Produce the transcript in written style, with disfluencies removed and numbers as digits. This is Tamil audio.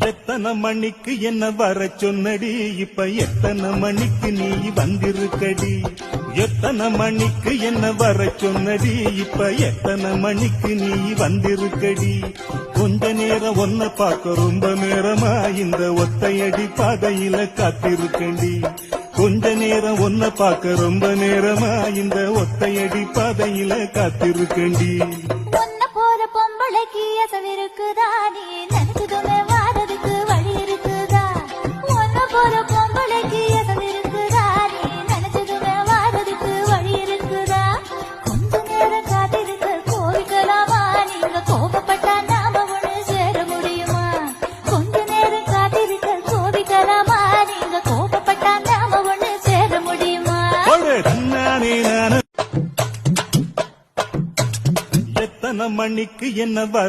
எத்தனை மணிக்கு என்ன வர சொன்னடி, இப்ப எத்தனை மணிக்கு நீ வந்திருக்கடி. எத்தனை மணிக்கு என்ன வர சொன்னடி, இப்ப எத்தனை மணிக்கு நீ வந்திருக்கடி. கொஞ்ச நேரம் ஒன்ன பார்க்க ரொம்ப நேரமா இந்த ஒத்தையடி பாதையில காத்திருக்கண்டி. கொஞ்ச நேரம் ஒன்ன பார்க்க ரொம்ப நேரமா இந்த ஒத்தையடி பாதையில காத்திருக்கண்டி. ஒன்ன போற பொம்பளைக்கு எசவிருக்குதா, நீ நினைச்சதுமே வாரதுக்கு வழி இருக்குதா. ஒன்ன போற பொம்பளைக்கு எசவிருக்குதா, நீ நினைச்சதுமே வாரதுக்கு வழி இருக்குதா. கொஞ்ச நேரம் காத்திருக்க கோவிக்கலாமா, நீங்க கோபப்பட்டா நாம ஒண்ணு சேர முடியுமா. கொஞ்ச நேரம் காத்திருக்க கோவிக்கலாமா, நீங்க கோபப்பட்டா நாம ஒண்ணு சேர முடியுமா. எத்தனை மணிக்கு என்ன வர